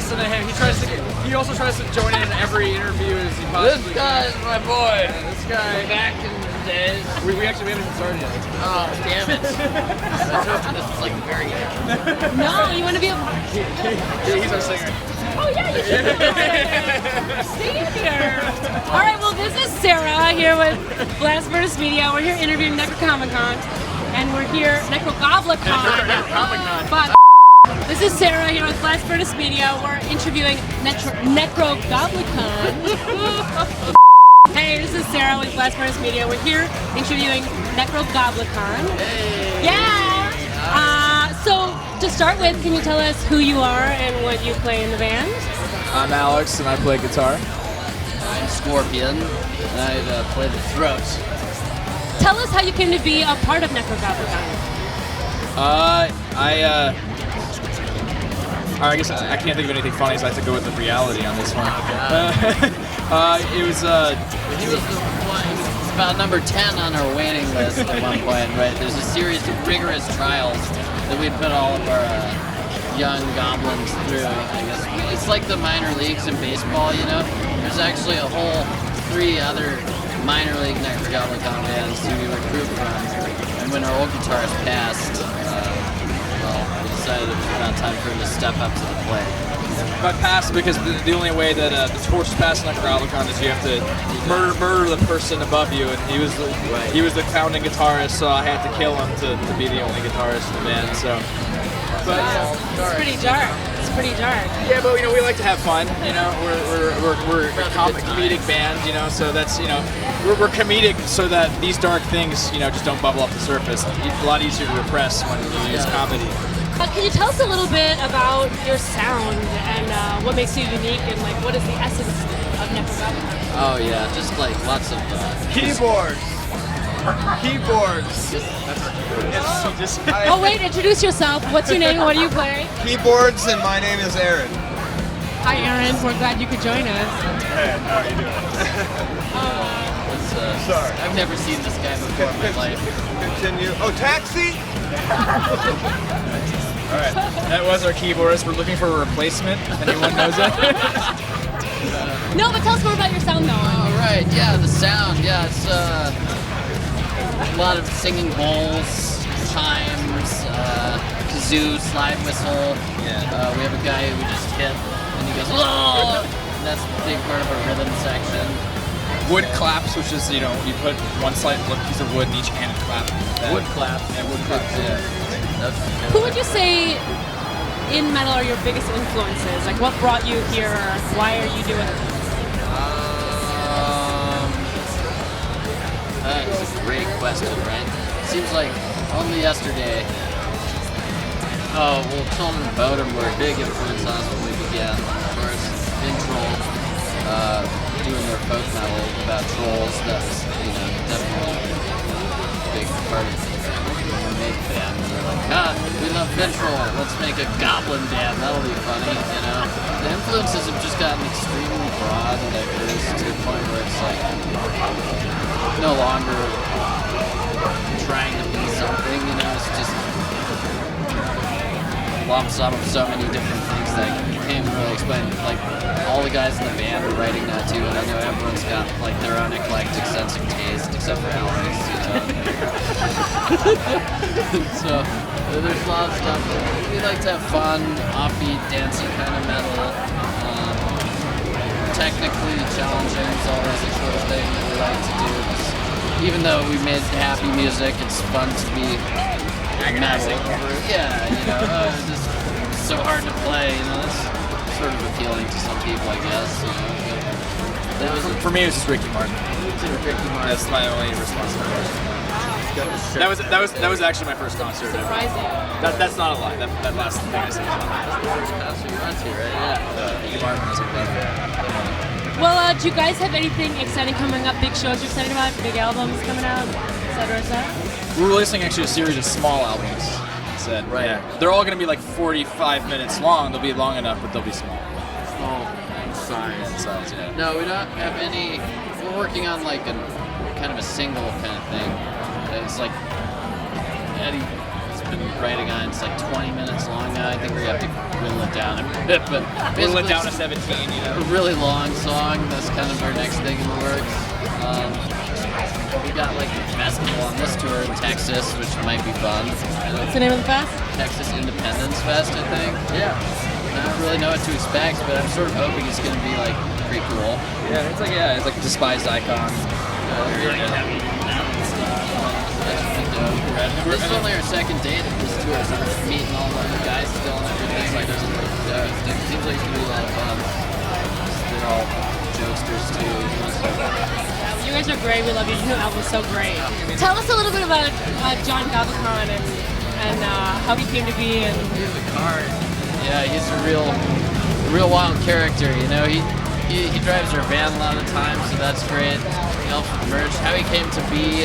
listen to him. He also tries to join in every interview as he possibly This guy is my boy. This guy. Back in the days. We actually haven't even started yet. Oh, damn it. I was hoping this was like the very end. No, you want to be a... He's our singer. Oh, yeah, you should see it here. All right, well, this is Sarah here with Blast Furnace Media. We're here interviewing Necrogoblikon, and we're here, Necrogoblikon. But this is Sarah here with Blast Furnace Media. We're interviewing Necrogoblikon. Hey, this is Sarah with Blast Furnace Media. We're here interviewing Necrogoblikon. Hey. Yeah! So, to start with, can you tell us who you are and what you play in the band? I'm Alex, and I play guitar. I'm Scorpion, and I play the throat. Tell us how you came to be a part of Necrogoblikon. I guess I can't think of anything funny, so I have to go with the reality on this one. It was He was about number 10 on our waiting list at one point, right? There's a series of rigorous trials that we put all of our young goblins through, I guess. It's like the minor leagues in baseball, you know? There's actually a whole 3 other minor league Necrogoblikon bands who we recruit from. And when our old guitarist passed, we decided it was about time for him to step up to the plate. by pass because the only way that the torch is passed on Necrogoblikon is you have to murder the person above you, and he was the founding guitarist, so I had to kill him to be the only guitarist in the band. So, but It's pretty dark. It's pretty dark. yeah, but we like to have fun. We're a comedic band, so that's we're comedic so that these dark things just don't bubble off the surface. It's a lot easier to repress when you use comedy. Can you tell us a little bit about your sound and what makes you unique and what is the essence of Necrogoblikon? Oh yeah, just lots of Keyboards. Oh wait, introduce yourself. What's your name and what do you play? Keyboards, and my name is Aaron. Hi Aaron, we're glad you could join us. Hey, how are you doing? Sorry. I've never seen this guy before in my life. Continue. Oh, taxi? All right, that was our keyboardist. We're looking for a replacement. If anyone knows that. No, but tell us more about your sound though. All right, yeah, the sound, yeah, it's a lot of singing bowls, chimes, kazoo, slide whistle. Yeah. We have a guy who we just hit, and he goes, oh! And that's a big part of our rhythm section. Wood claps, which is you put one piece of wood in each hand and clap. Wood claps. Yeah, wood claps. Yeah. That's Who would you say in metal are your biggest influences? Like what brought you here? Or why are you doing it? That's a great question, right? Seems like only yesterday. Oh, well, Children of Bodom were a big influence on us when we began. Of course, Vintrol, doing their folk metal about trolls. That's definitely a big part of when we made the band. And we're like, we love Vintrol. Let's make a goblin band. That'll be funny, The influences have just gotten extremely broad and diverse to the point where it's like no longer trying to be something, it's just a lump sum of so many different things that you can't really explain. Like, all the guys in the band are writing that too, and I know everyone's got their own eclectic sense of taste, except for Alex, So, there's a lot of stuff. We like to have fun, offbeat, dancey kind of metal. Technically challenging is always the sort of thing that we like to do. Even though we made happy music, it's fun to be agonizing over it. Yeah, it's just so hard to play. That's sort of appealing to some people, I guess. That was For me, it was just Ricky Martin. Ricky Martin. That's my only responsibility. That was actually my first concert ever. Surprising. That's not a lie. That last thing I said. That's what you went to, right? Yeah. Ricky Martin was incredible. Well, do you guys have anything exciting coming up? Big shows you're excited about? Big albums coming out? Et cetera, et cetera? We're releasing actually a series of small albums. Instead. Right. Yeah. They're all going to be 45 minutes long. They'll be long enough, but they'll be small. Small in size. Yeah. No, we don't have any. We're working on a kind of a single kind of thing. It's like Eddie been writing on. It's like 20 minutes long now. I think we have to whittle it down a bit, but Whittle it down to it's 17, you know. a really long song. That's kind of our next thing in the works. We got like a festival on this tour in Texas, which might be fun. What's the name of the fest? Texas Independence Fest, I think. Yeah. I don't really know what to expect, but I'm sort of hoping it's going to be like pretty cool. It's like a despised icon. This is only our second date of this tour, so we're meeting all the other guys still and everything. Like, it seems like it's going to be a lot of fun. They're all jokesters too. You guys are great. We love you. Your new album is so great. Tell us a little bit about John Goblikon and how he came to be. And Yeah, he's a real wild character. You know, he drives our van a lot of the time, so that's great. He helps with the merch. How he came to be,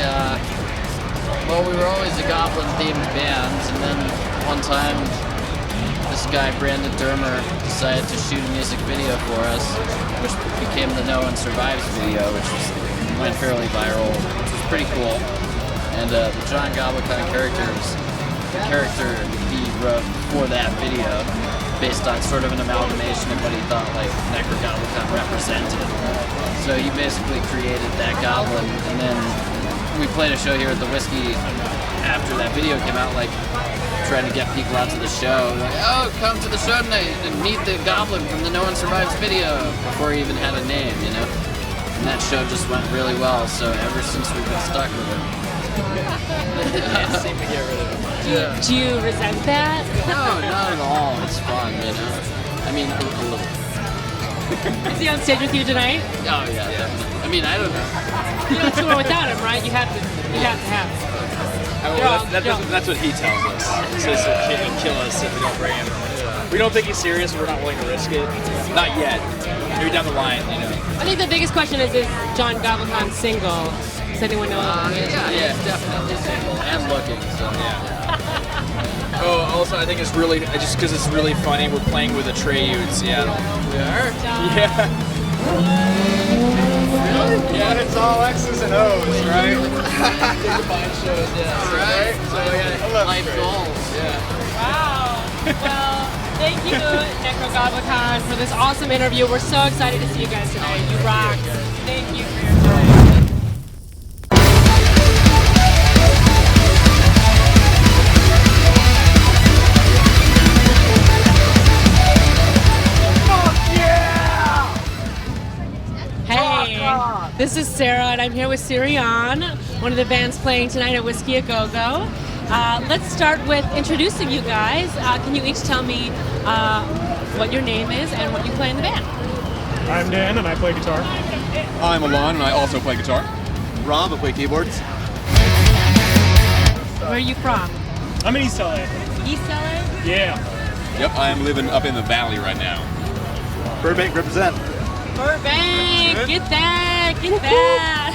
well, we were always a goblin-themed band, and then one time this guy, Brandon Dermer, decided to shoot a music video for us, which became the No One Survives video, which went fairly viral, which was pretty cool. And the John Goblikon character was the character he wrote for that video, based on sort of an amalgamation of what he thought like Necrogoblikon represented. So he basically created that goblin, and then we played a show here at the Whiskey after that video came out, like trying to get people out to the show. Like, oh, come to the show tonight and meet the goblin from the No One Survives video, before he even had a name, you know? And that show just went really well, so ever since we've been stuck with it. Can't seem to get rid of it. do you resent that? No, not at all. It's fun, you know? I mean, a little. Is he on stage with you tonight? Oh, yeah, definitely. I mean, I don't know. You don't tour without him, right? You have to have him. That's what he tells us. He says he'll kill us if we don't bring him. We don't think he's serious, and we're not willing to risk it. Not yet. Maybe down the line, you know. I think the biggest question is John Goblikon single? Does anyone know? Yeah, definitely single and looking, so yeah. Oh, also, I think it's really, just because it's really funny, we're playing with Atreyu in Seattle. We are? Yeah. Yeah, it's all X's and O's, right? Combined shows, yeah. All right. So, yeah. Life goals. Yeah. Wow. Well, thank you, Nekrogoblikon, for this awesome interview. We're so excited to see you guys tonight. You rock. Thank you for your time. Hey, this is Sarah, and I'm here with Sirion, one of the bands playing tonight at Whisky-a-Go-Go. Let's start with introducing you guys. Can you each tell me what your name is and what you play in the band? I'm Dan, and I play guitar. I'm Alon, and I also play guitar. Rob, I play keyboards. Where are you from? I'm in East LA. East LA? Yeah. Yep, I am living up in the valley right now. Burbank represent. Burbank! Get that! Get that!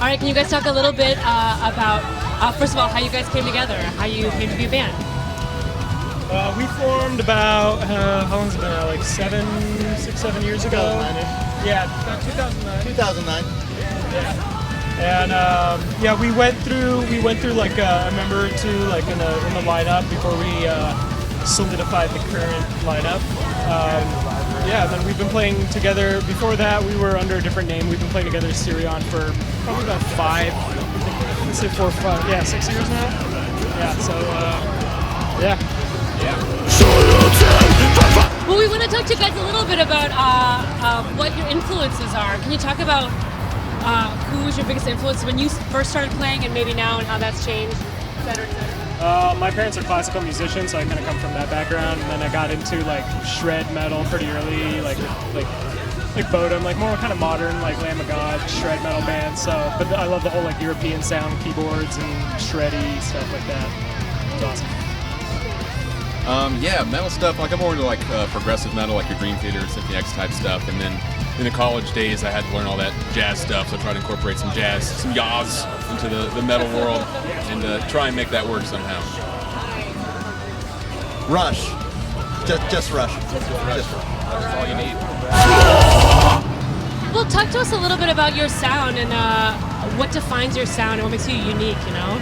All right, can you guys talk a little bit about, first of all, how you guys came together, how you came to be a band? We formed about, how long has it been now? Like 7 years ago? 2009-ish. Yeah, about 2009. 2009. Yeah. And yeah, we went through like a member or two like in the lineup before we solidified the current lineup. Yeah, then we've been playing together. Before that, we were under a different name. We've been playing together as Sirion for probably about 4 or 5, yeah, 6 years now. Yeah, so yeah. Well, we want to talk to you guys a little bit about what your influences are. Can you talk about who was your biggest influence when you first started playing and maybe now and how that's changed, et cetera, et cetera? My parents are classical musicians, so I kind of come from that background. And then I got into like shred metal pretty early, like Bodum, like more kind of modern, like Lamb of God, shred metal bands. So, but I love the whole like European sound, keyboards and shreddy stuff like that. It's awesome. Yeah, metal stuff. Like I'm more into like progressive metal, like your Dream Theater, Symphony X type stuff. And then in the college days, I had to learn all that jazz stuff, so I tried to incorporate some jazz, some yaz into the metal world, and try and make that work somehow. Rush. Just Rush. That's all you need. Well, talk to us a little bit about your sound and what defines your sound and what makes you unique, you know?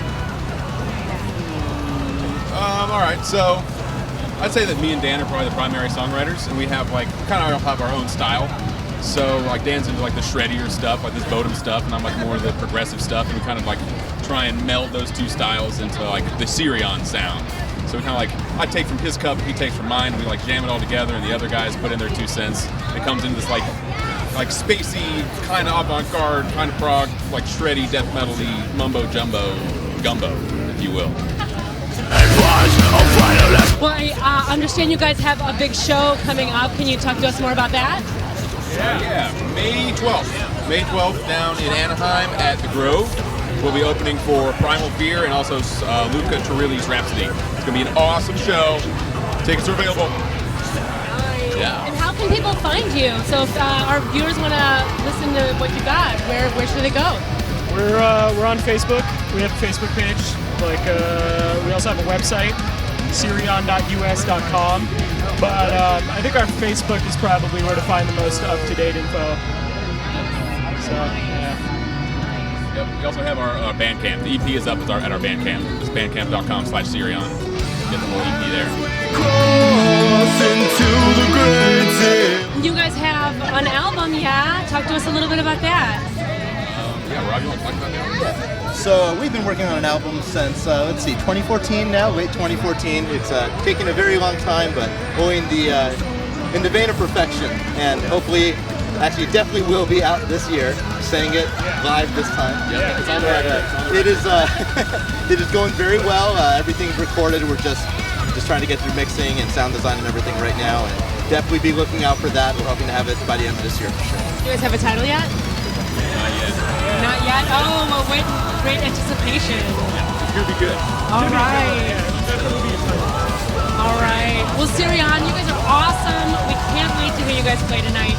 All right, so I'd say that me and Dan are probably the primary songwriters, and we have like kind of have our own style. So like Dan's into like the shreddier stuff, like this Bodum stuff, and I'm like more of the progressive stuff, and we kind of like try and meld those two styles into like the Sirion sound. So we kind of like, I take from his cup, he takes from mine, and we like jam it all together, and the other guys put in their 2 cents. It comes into this like spacey, kind of avant-garde, kind of prog, like shreddy, death metal-y, mumbo-jumbo, gumbo, if you will. Well, I understand you guys have a big show coming up. Can you talk to us more about that? Yeah, May 12th. May 12th down in Anaheim at the Grove. We'll be opening for Primal Fear and also Luca Turilli's Rhapsody. It's going to be an awesome show. Tickets are available. Yeah. And how can people find you? So if our viewers want to listen to what you got, where should they go? We're on Facebook. We have a Facebook page. Like we also have a website, Sirion.us.com. But I think our Facebook is probably where to find the most up-to-date info. So yeah. Yep. We also have our Bandcamp. The EP is up at our Bandcamp. It's bandcamp.com/Sirion. Get the whole EP there. You guys have an album, yeah? Talk to us a little bit about that. Yeah, Rob, you want to talk about that? So we've been working on an album since, 2014 now, late 2014. It's taken a very long time, but going in the vein of perfection. And hopefully, actually definitely will be out this year, saying it live this time. Yeah, it's on It is it is going very well. Everything's recorded. We're just trying to get through mixing and sound design and everything right now. And definitely be looking out for that. We're hoping to have it by the end of this year for sure. You guys have a title yet? Not yet. Not yet? Oh, well, wait, great anticipation. It's going to be good. All right. All right. Well, Sirion, you guys are awesome. We can't wait to hear you guys play tonight.